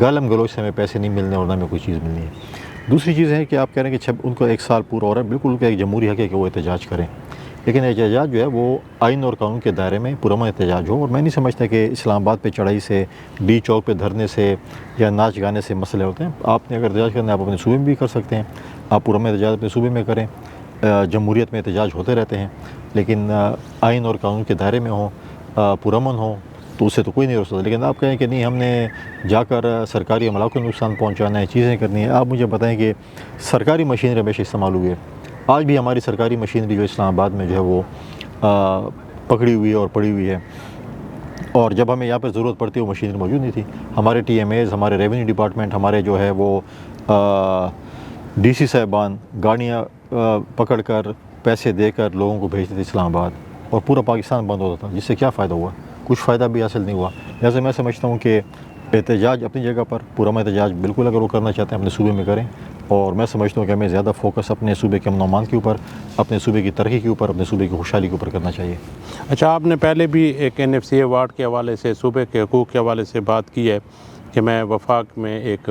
گالم گلوچ سے ہمیں پیسے نہیں ملنے اور نہ ہمیں کوئی چیز ملنی ہے۔ دوسری چیز ہے کہ آپ کہہ رہے ہیں کہ ان کو 1 سال پورا ہو رہا ہے، بالکل ان کا ایک جمہوری حق ہے کہ وہ احتجاج کریں، لیکن احتجاج جو ہے وہ آئین اور قانون کے دائرے میں پرامن احتجاج ہو، اور میں نہیں سمجھتا کہ اسلام آباد پہ چڑھائی سے، ڈی چوک پہ دھرنے سے یا ناچ گانے سے مسئلے ہوتے ہیں۔ آپ نے اگر احتجاج کرنا ہے آپ اپنے صوبے میں بھی کر سکتے ہیں، آپ پرامن احتجاج اپنے صوبے میں کریں، جمہوریت میں احتجاج ہوتے رہتے ہیں، لیکن آئین اور قانون کے دائرے میں ہوں، پرامن ہوں، تو اس سے تو کوئی نہیں ہو سکتا۔ لیکن آپ کہیں کہ نہیں ہم نے جا کر سرکاری عملہ کو نقصان پہنچانا ہے، چیزیں کرنی ہیں، آپ مجھے بتائیں کہ سرکاری مشینری ہمیشہ استعمال ہوئی ہے، آج بھی ہماری سرکاری مشینری جو اسلام آباد میں جو ہے وہ پکڑی ہوئی ہے اور پڑی ہوئی ہے، اور جب ہمیں یہاں پہ ضرورت پڑتی ہے وہ مشینری موجود نہیں تھی۔ ہمارے ٹی ایم ایز، ہمارے ریونیو ڈپارٹمنٹ، ہمارے جو ہے وہ ڈی سی صاحبان گاڑیاں پکڑ کر پیسے دے کر لوگوں کو بھیجتے تھے اسلام آباد، اور پورا پاکستان بند ہوتا تھا، جس سے کیا فائدہ ہوا؟ کچھ فائدہ بھی حاصل نہیں ہوا۔ لہٰذا میں سمجھتا ہوں کہ احتجاج اپنی جگہ پر، پرامن احتجاج بالکل اگر وہ کرنا چاہتے ہیں اپنے صوبے میں کریں، اور میں سمجھتا ہوں کہ ہمیں زیادہ فوکس اپنے صوبے کے امن و امان کے اوپر، اپنے صوبے کی ترقی کے اوپر، اپنے صوبے کی خوشحالی کے اوپر کرنا چاہیے۔ اچھا، آپ نے پہلے بھی ایک NFCA ایوارڈ کے حوالے سے، صوبے کے حقوق کے حوالے سے بات کی ہے کہ میں وفاق میں ایک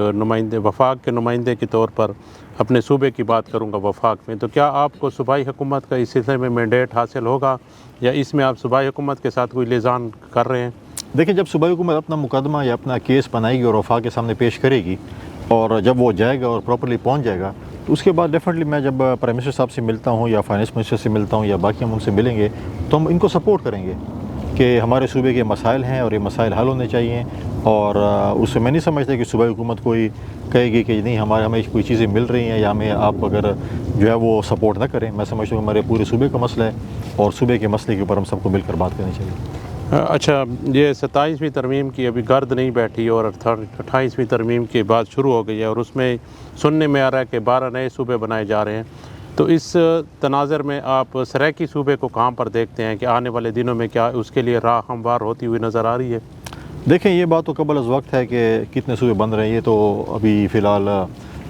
وفاق کے نمائندے کے طور پر اپنے صوبے کی بات کروں گا وفاق میں، تو کیا آپ کو صوبائی حکومت کا اس سلسلے میں مینڈیٹ حاصل ہوگا، یا اس میں آپ صوبائی حکومت کے ساتھ کوئی لیزان کر رہے ہیں؟ دیکھیں، جب صوبائی حکومت اپنا مقدمہ یا اپنا کیس بنائے گی اور وفاق کے سامنے پیش کرے گی، اور جب وہ جائے گا اور پراپرلی پہنچ جائے گا، تو اس کے بعد ڈیفینیٹلی میں جب پرائم منسٹر صاحب سے ملتا ہوں یا فائنانس منسٹر سے ملتا ہوں یا باقی ہم ان سے ملیں گے، تو ہم ان کو سپورٹ کریں گے کہ ہمارے صوبے کے مسائل ہیں اور یہ مسائل حل ہونے چاہیے، اور اس سے میں نہیں سمجھتا کہ صوبائی حکومت کوئی کہے گی کہ نہیں ہمیں کوئی چیزیں مل رہی ہیں یا ہمیں آپ اگر جو ہے وہ سپورٹ نہ کریں۔ میں سمجھتا ہوں ہمارے پورے صوبے کا مسئلہ ہے، اور صوبے کے مسئلے کے اوپر ہم سب کو مل کر بات کرنی چاہیے۔ اچھا، یہ 27ویں ترمیم کی ابھی گرد نہیں بیٹھی اور 28ویں ترمیم کی بات شروع ہو گئی ہے، اور اس میں سننے میں آ رہا ہے کہ 12 نئے صوبے بنائے جا رہے ہیں، تو اس تناظر میں آپ سرائیکی صوبے کو کہاں پر دیکھتے ہیں کہ آنے والے دنوں میں کیا اس کے لیے راہ ہموار ہوتی ہوئی نظر آ رہی ہے؟ دیکھیں، یہ بات تو قبل از وقت ہے کہ کتنے صوبے بن رہے ہیں، یہ تو ابھی فی الحال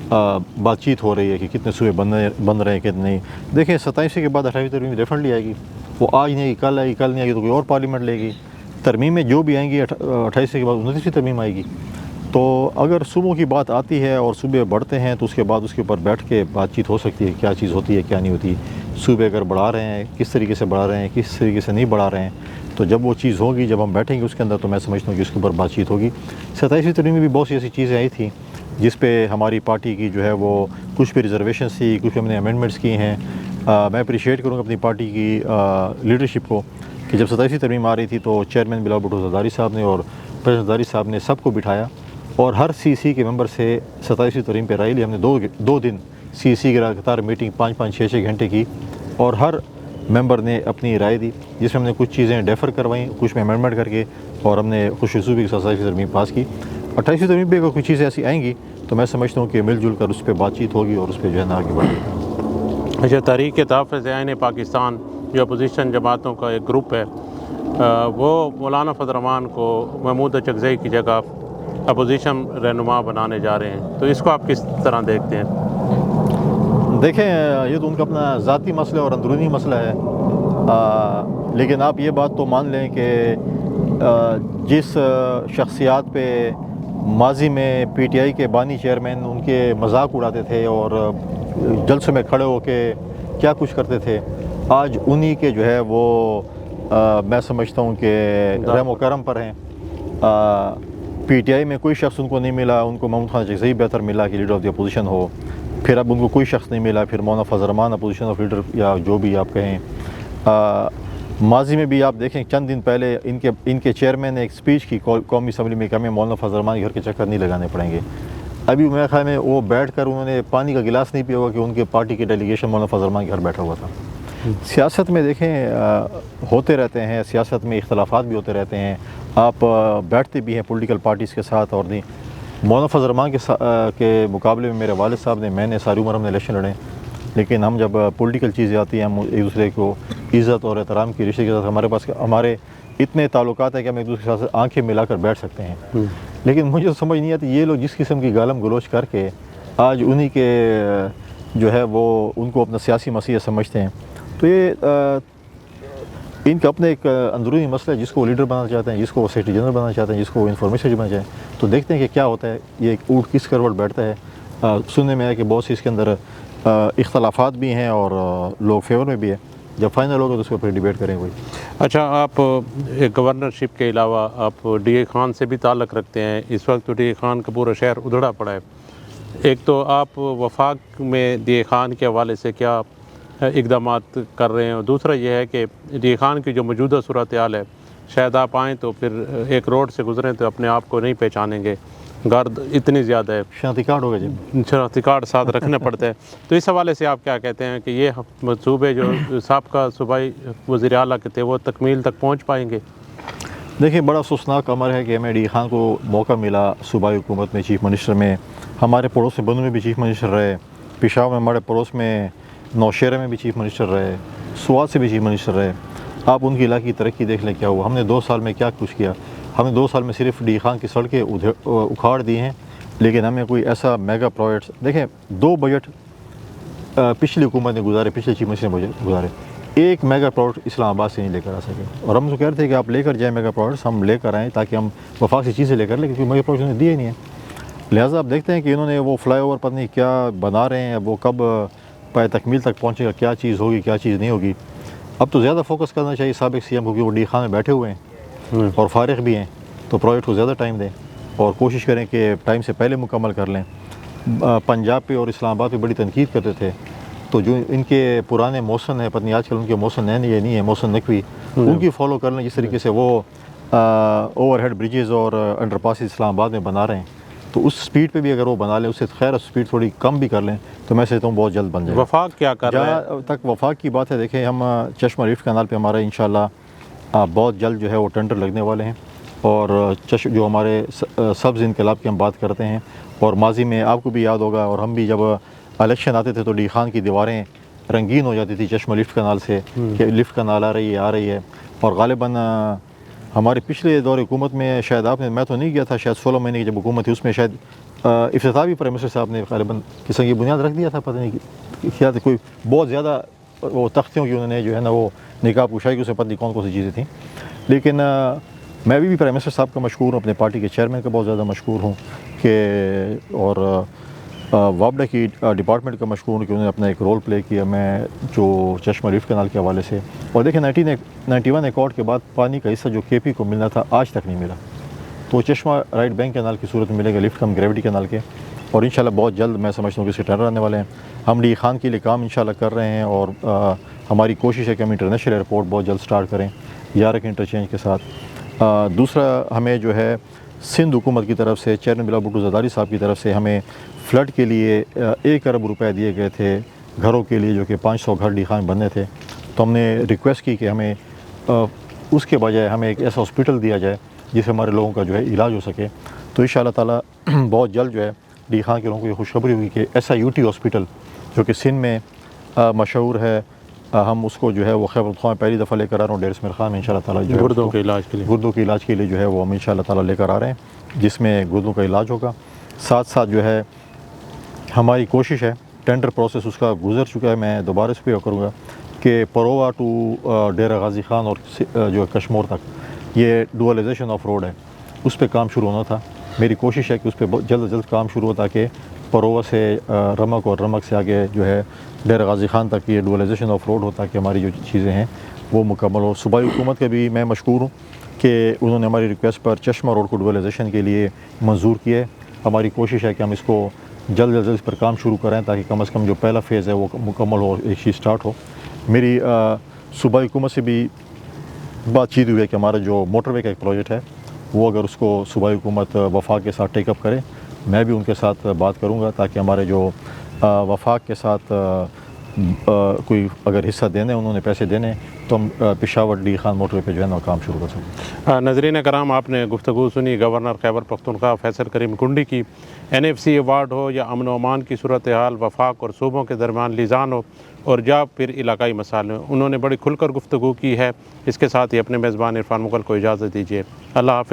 بات چیت ہو رہی ہے کہ کتنے صوبے بن رہے ہیں کتنے نہیں۔ دیکھیں، 27 کے بعد 28ویں ترمیم ڈیفینیٹلی آئے گی، وہ آج نہیں آئے گی، کل آئے گی، کل نہیں آئے گی تو کوئی اور پارلیمنٹ لے گی۔ ترمیمیں جو بھی آئیں گی 28 کے بعد 29ویں ترمیم آئے گی۔ تو اگر صوبوں کی بات آتی ہے اور صوبے بڑھتے ہیں تو اس کے بعد اس کے اوپر بیٹھ کے بات چیت ہو سکتی ہے، کیا چیز ہوتی ہے کیا نہیں ہوتی، صوبے اگر بڑھا رہے ہیں کس طریقے سے بڑھا رہے ہیں، کس طریقے سے نہیں بڑھا رہے ہیں، تو جب وہ چیز ہوگی، جب ہم بیٹھیں گے اس کے اندر، تو میں سمجھتا ہوں کہ اس کے اوپر بات چیت ہوگی۔ 27ویں ترمیم میں بھی بہت سی ایسی چیزیں آئی تھیں جس پہ ہماری پارٹی کی جو ہے وہ کچھ پہ ریزرویشنس تھی، کچھ ہم نے امینڈمنٹس کی ہیں۔ میں اپریشیٹ کروں گا اپنی پارٹی کی لیڈرشپ کو کہ جب 27ویں ترمیم آ رہی تھی تو چیئرمین بلاول بھٹو زرداری صاحب نے اور پریزیڈنٹ زرداری صاحب نے سب کو بٹھایا اور ہر CC کے ممبر سے 27ویں ترمیم پہ رائے لی۔ ہم نے دو دن CC کی لگاتار میٹنگ 5-5 6-6 گھنٹے کی، اور ہر ممبر نے اپنی رائے دی، جس میں ہم نے کچھ چیزیں ڈیفر کروائیں، کچھ میں امینڈمنٹ کر کے، اور ہم نے خوش صوبے کی 27ویں ترمیم پاس کی۔ 28ویں ترمیم پہ اگر کوئی چیزیں ایسی آئیں گی تو میں سمجھتا ہوں کہ مل جل کر اس پہ بات چیت ہوگی اور اس پہ جو ہے نا آگے بڑھے گی۔ اچھا، تحریک تحفظ عین پاکستان جو اپوزیشن جماعتوں کا ایک گروپ ہے، وہ مولانا فضل الرحمان کو محمود اچکزئی کی جگہ اپوزیشن رہنما بنانے جا رہے ہیں، تو اس کو آپ کس طرح دیکھتے ہیں؟ دیکھیں، یہ تو ان کا اپنا ذاتی مسئلہ اور اندرونی مسئلہ ہے، لیکن آپ یہ بات تو مان لیں کہ جس شخصیات پہ ماضی میں PTI کے بانی چیئرمین ان کے مذاق اڑاتے تھے اور جلسوں میں کھڑے ہو کے کیا کچھ کرتے تھے، آج انہی کے جو ہے وہ میں سمجھتا ہوں کہ رحم و کرم پر ہیں۔ PTI میں کوئی شخص ان کو نہیں ملا، ان کو محمود خان اچکزئی بہتر ملا کہ لیڈر آف دی اپوزیشن ہو، پھر اب ان کو کوئی شخص نہیں ملا، پھر مولانا فضل الرحمان اپوزیشن آف لیڈر یا جو بھی آپ کہیں۔ ماضی میں بھی آپ دیکھیں چند دن پہلے ان کے چیئرمین نے ایک سپیچ کی قومی اسمبلی میں کہ ہمیں مولانا فضل الرحمان کے گھر کے چکر نہیں لگانے پڑیں گے۔ ابھی میرے خیال میں وہ بیٹھ کر انہوں نے پانی کا گلاس نہیں پیا ہوگا کہ ان کے پارٹی کی ڈیلیگیشن مولانا فضل الرحمان کے گھر بیٹھا ہوا تھا۔ سیاست میں دیکھیں ہوتے رہتے ہیں، سیاست میں اختلافات بھی ہوتے رہتے ہیں، آپ بیٹھتے بھی ہیں پولیٹیکل پارٹیز کے ساتھ اور نہیں۔ مولانا فضل الرحمان کے مقابلے میں میرے والد صاحب نے، میں نے، ساری عمر ہم نے الیکشن لڑے، لیکن ہم جب پولیٹیکل چیزیں آتی ہیں ہم ایک دوسرے کو عزت اور احترام کی رشتے کے ساتھ ہمارے اتنے تعلقات ہیں کہ ہم ایک دوسرے کے ساتھ آنکھیں ملا کر بیٹھ سکتے ہیں۔ لیکن مجھے سمجھ نہیں آتی یہ لوگ جس قسم کی گالم گلوچ کر کے آج انہی کے جو ہے وہ ان کو اپنا سیاسی مسئلہ سمجھتے ہیں، تو یہ ان کا اپنے ایک اندرونی مسئلہ ہے، جس کو وہ لیڈر بنانا چاہتے ہیں، جس کو وہ سیکرٹری جنرل بنانا چاہتے ہیں، جس کو وہ انفارمیشن بنانا چاہتے ہیں. تو دیکھتے ہیں کہ کیا ہوتا ہے، یہ ایک اونٹ کس کروٹ بیٹھتا ہے. سننے میں ہے کہ بہت سی اس کے اندر اختلافات بھی ہیں اور لوگ فیور میں بھی ہے. جب فائنل ہوگا تو اس کو پھر ڈیبیٹ کریں کوئی. اچھا، آپ گورنرشپ کے علاوہ آپ ڈی اے خان سے بھی تعلق رکھتے ہیں. اس وقت ڈی اے خان کا پورا شہر ادھڑا پڑا ہے. ایک تو آپ وفاق میں ڈی اے خان کے حوالے سے کیا اقدامات کر رہے ہیں، اور دوسرا یہ ہے کہ ڈی اے خان کی جو موجودہ صورتحال ہے، شاید آپ آئیں تو پھر ایک روڈ سے گزریں تو اپنے آپ کو نہیں پہچانیں گے، گرد اتنی زیادہ ہے، شناختی کارڈ ہوگا جی. شناختی کارڈ ساتھ رکھنے پڑتے ہیں. تو اس حوالے سے آپ کیا کہتے ہیں کہ یہ منصوبے جو سابقہ صوبائی وزیر اعلیٰ کے تھے وہ تکمیل تک پہنچ پائیں گے؟ دیکھیں، بڑا افسوسناک امر ہے کہ ہمیں ڈی خان کو موقع ملا صوبائی حکومت میں چیف منسٹر میں. ہمارے پڑوس میں بنو میں بھی چیف منسٹر رہے، پشاور میں ہمارے پڑوس میں نوشہرہ میں بھی چیف منسٹر رہے، سوات سے بھی چیف منسٹر رہے. آپ ان کی علاقے کی ترقی دیکھ لیں کیا ہوا. ہم نے 2 سال میں کیا کچھ کیا. ہم نے 2 سال میں صرف ڈی خان کی سڑکیں اکھاڑ دی ہیں، لیکن ہمیں کوئی ایسا میگا پروجیکٹس. دیکھیں، 2 بجٹ پچھلی حکومت نے گزارے، پچھلے چیف منسٹر نے گزارے. ایک میگا پروجیکٹ اسلام آباد سے نہیں لے کر آ سکے. اور ہم تو کہہ رہے تھے کہ آپ لے کر جائیں میگا پروجیکٹس، ہم لے کر آئیں تاکہ ہم وفاق سے چیزیں لے کر لیں، کیونکہ میگا پروجیکٹ نے دیے ہی نہیں ہیں. لہٰذا آپ دیکھتے ہیں کہ انہوں نے وہ فلائی اوور پتہ نہیں کیا بنا رہے ہیں، وہ کب پائے تکمیل تک پہنچے گا، کیا چیز ہوگی کیا چیز نہیں ہوگی. اب تو زیادہ فوکس کرنا چاہیے سابق سی ایم کو، کہ وہ ڈی خان میں بیٹھے ہوئے ہیں اور فارغ بھی ہیں، تو پروجیکٹ کو زیادہ ٹائم دیں اور کوشش کریں کہ ٹائم سے پہلے مکمل کر لیں. پنجاب پہ اور اسلام آباد پہ بڑی تنقید کرتے تھے، تو جو ان کے پرانے موشن ہیں، پتہ نہیں آج کل ان کے موشن نئے نہیں ہے، موشن نقوی، ان کی فالو کر لیں. جس طریقے سے وہ اوور ہیڈ بریجز اور انڈر پاسز اسلام آباد میں بنا رہے ہیں، تو اس سپیڈ پہ بھی اگر وہ بنا لیں، اس سے خیر سپیڈ تھوڑی کم بھی کر لیں، تو میں سمجھتا ہوں بہت جلد بن جائے. وفاق کیا کر رہا ہے؟ جہاں تک وفاق کی بات ہے، دیکھیں ہم چشمہ ریفٹ کینال پہ ہمارا انشاءاللہ بہت جلد جو ہے وہ ٹینڈر لگنے والے ہیں. اور جو ہمارے سبز انقلاب کی ہم بات کرتے ہیں، اور ماضی میں آپ کو بھی یاد ہوگا، اور ہم بھی جب الیکشن آتے تھے تو ڈی خان کی دیواریں رنگین ہو جاتی تھی چشمہ لفٹ کنال سے، کہ لفٹ کنال آ رہی ہے. اور غالباً ہمارے پچھلے دور حکومت میں شاید آپ نے، میں تو نہیں گیا تھا، شاید 16 مہینے کی جب حکومت تھی، اس میں شاید افتتاح بھی پرائم منسٹر صاحب نے غالباً قسم کی بنیاد رکھ دیا تھا. پتہ نہیں کیا کوئی بہت زیادہ وہ تختیوں کی انہوں نے جو ہے نا وہ نقاب کشائی کی، اس میں پتہ نہیں کون کون سی چیزیں تھیں. لیکن میں بھی پرائم منسٹر صاحب کا مشکور ہوں، اپنے پارٹی کے چیئرمین کا بہت زیادہ مشکور ہوں کہ، اور وابڈا کی ڈپارٹمنٹ کا مشکور ہوں کہ انہوں نے اپنا ایک رول پلے کیا. میں جو چشمہ ریفٹ کنال کے حوالے سے، اور دیکھیں 1991 ایکارڈ کے بعد پانی کا حصہ جو کے پی کو ملنا تھا آج تک نہیں ملا، تو چشمہ رائٹ بینک کینال کی صورت میں ملے گا، لفٹ کم گریوٹی کینال کے. اور انشاءاللہ بہت جلد میں سمجھتا ہوں کہ اس کے ٹینڈر آنے والے ہیں. ہم ڈی خان کے لیے کام انشاءاللہ کر رہے ہیں، اور ہماری کوشش ہے کہ ہم انٹرنیشنل ایئرپورٹ بہت جلد سٹارٹ کریں یارک انٹرچینج کے ساتھ. دوسرا، ہمیں جو ہے سندھ حکومت کی طرف سے، چیئرمین بلا بھٹو زرداری صاحب کی طرف سے ہمیں فلڈ کے لیے 1 ارب روپے دیے گئے تھے گھروں کے لیے، جو کہ 500 گھر ڈی خان بننے تھے. تو ہم نے ریکویسٹ کی کہ ہمیں اس کے بجائے ہمیں ایک ایسا ہاسپٹل دیا جائے جس سے ہمارے لوگوں کا جو ہے علاج ہو سکے. تو انشاءاللہ تعالیٰ بہت جلد جو ہے ڈی خان کے لوگوں کو یہ خوشخبری ہوگی کہ ایسا یو ٹی ہاسپٹل جو کہ سندھ میں مشہور ہے، ہم اس کو جو ہے وہ خیبر پختونخوا میں پہلی دفعہ لے کر آ رہے ہیں. ڈیر اسماعیل خان میں انشاءاللہ تعالیٰ جو ہے گردوں کے علاج کے لیے، گردوں کے علاج کے لیے جو ہے وہ ہم انشاءاللہ تعالیٰ لے کر آ رہے ہیں، جس میں گردوں کا علاج ہوگا. ساتھ ساتھ جو ہے ہماری کوشش ہے، ٹینڈر پروسیس اس کا گزر چکا ہے، میں دوبارہ اس پہ کروں گا کہ پرووا ٹو ڈیرہ غازی خان اور جو کشمور تک یہ ڈوئلائزیشن آف روڈ ہے، اس پہ کام شروع ہونا تھا. میری کوشش ہے کہ اس پہ جلد از جلد کام شروع ہو، تاکہ پرووا سے رمک اور رمک سے آگے جو ہے ڈیرہ غازی خان تک یہ ڈوئلائزیشن آف روڈ ہو، تاکہ ہماری جو چیزیں ہیں وہ مکمل ہو. صوبائی حکومت کے بھی میں مشکور ہوں کہ انہوں نے ہماری ریکویسٹ پر چشمہ روڈ کو ڈوئلائزیشن کے لیے منظور کیا ہے. ہماری کوشش ہے کہ ہم اس کو جلد از جلد اس پر کام شروع کریں، تاکہ کم از کم جو پہلا فیز ہے وہ مکمل ہو، ایک چیز سٹارٹ ہو. میری صوبائی حکومت سے بھی بات چیت ہوئی ہے کہ ہمارا جو موٹر وے کا ایک پروجیکٹ ہے، وہ اگر اس کو صوبائی حکومت وفاق کے ساتھ ٹیک اپ کرے، میں بھی ان کے ساتھ بات کروں گا، تاکہ ہمارے جو وفاق کے ساتھ کوئی اگر حصہ دینے، انہوں نے پیسے دینے، تو ہم پشاور ڈی خان موٹر وے پہ جو ہے نا کام شروع کر سکیں. ناظرین کرام، آپ نے گفتگو سنی گورنر خیبر پختونخوا فیصل کریم کنڈی کی. NFC ایوارڈ ہو یا امن و امان کی صورتحال، وفاق اور صوبوں کے درمیان لیزان ہو، اور یا پھر علاقائی مسائل ہوں، انہوں نے بڑی کھل کر گفتگو کی ہے. اس کے ساتھ ہی اپنے میزبان عرفان مغل کو اجازت دیجیے. اللہ حافظ.